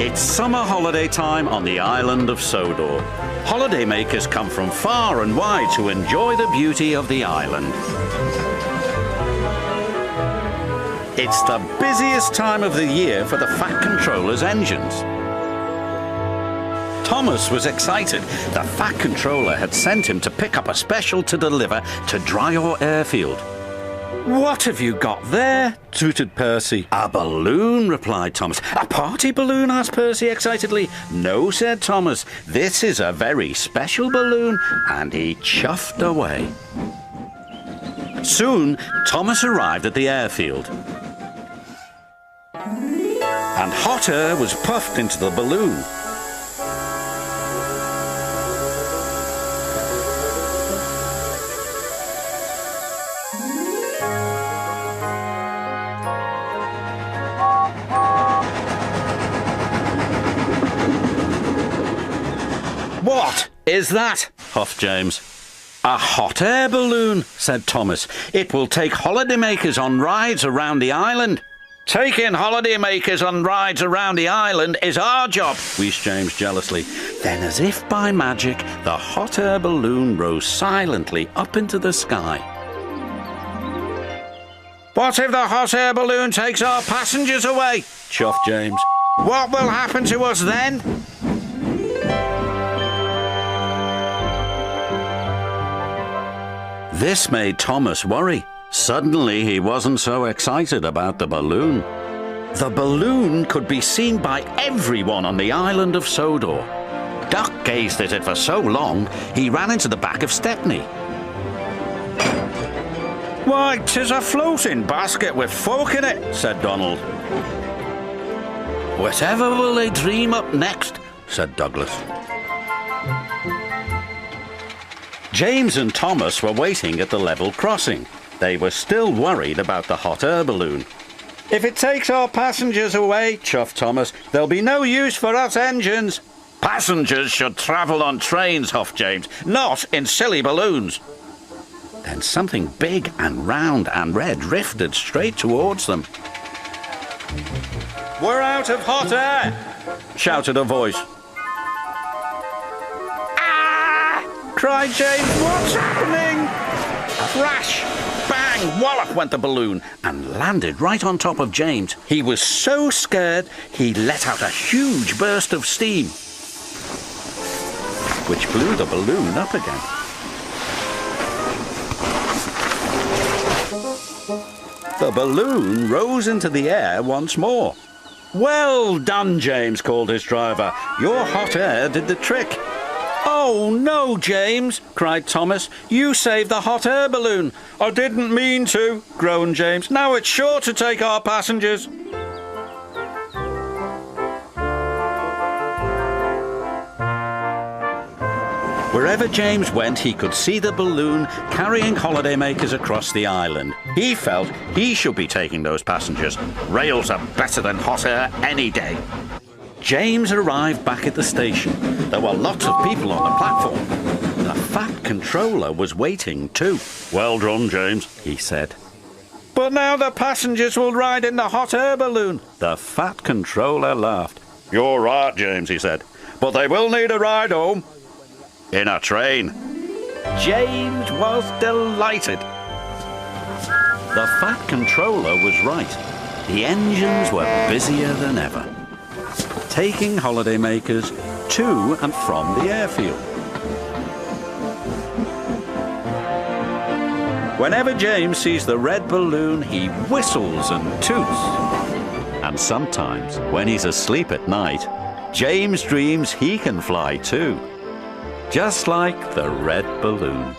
It's summer holiday time on the island of Sodor. Holidaymakers come from far and wide to enjoy the beauty of the island. It's the busiest time of the year for the Fat Controller's engines. Thomas was excited. The Fat Controller had sent him to pick up a special to deliver to Dryor Airfield. "What have you got there?" tooted Percy. "A balloon," replied Thomas. "A party balloon?" asked Percy excitedly. "No," said Thomas. "This is a very special balloon." And he chuffed away. Soon, Thomas arrived at the airfield. And hot air was puffed into the balloon. "What is that?" huffed James. "A hot air balloon," said Thomas. "It will take holidaymakers on rides around the island." "Taking holidaymakers on rides around the island is our job," wheezed James jealously. Then, as if by magic, the hot air balloon rose silently up into the sky. "What if the hot air balloon takes our passengers away?" chuffed James. "What will happen to us then?" This made Thomas worry. Suddenly, he wasn't so excited about the balloon. The balloon could be seen by everyone on the island of Sodor. Duck gazed at it for so long, he ran into the back of Stepney. "Why, 'tis a floating basket with folk in it," said Donald. "Whatever will they dream up next?" said Douglas. James and Thomas were waiting at the level crossing. They were still worried about the hot air balloon. "If it takes our passengers away," chuffed Thomas, "there'll be no use for us engines." "Passengers should travel on trains," huffed James, "not in silly balloons." Then something big and round and red drifted straight towards them. "We're out of hot air!" shouted a voice. "Ah!" cried James. "What's happening?" Crash! Bang! Wallop went the balloon and landed right on top of James. He was so scared he let out a huge burst of steam, which blew the balloon up again. The balloon rose into the air once more. "Well done, James," called his driver. "Your hot air did the trick." "Oh, no, James," cried Thomas. "You saved the hot air balloon." "I didn't mean to," groaned James. "Now it's sure to take our passengers." Wherever James went, he could see the balloon carrying holidaymakers across the island. He felt he should be taking those passengers. Rails are better than hot air any day. James arrived back at the station. There were lots of people on the platform. The Fat Controller was waiting too. "Well done, James," he said. "But now the passengers will ride in the hot air balloon." The Fat Controller laughed. "You're right, James," he said. "But they will need a ride home. In a train." James was delighted. The Fat Controller was right. The engines were busier than ever, taking holidaymakers to and from the airfield. Whenever James sees the red balloon, he whistles and toots. And sometimes, when he's asleep at night, James dreams he can fly too, just like the red balloon.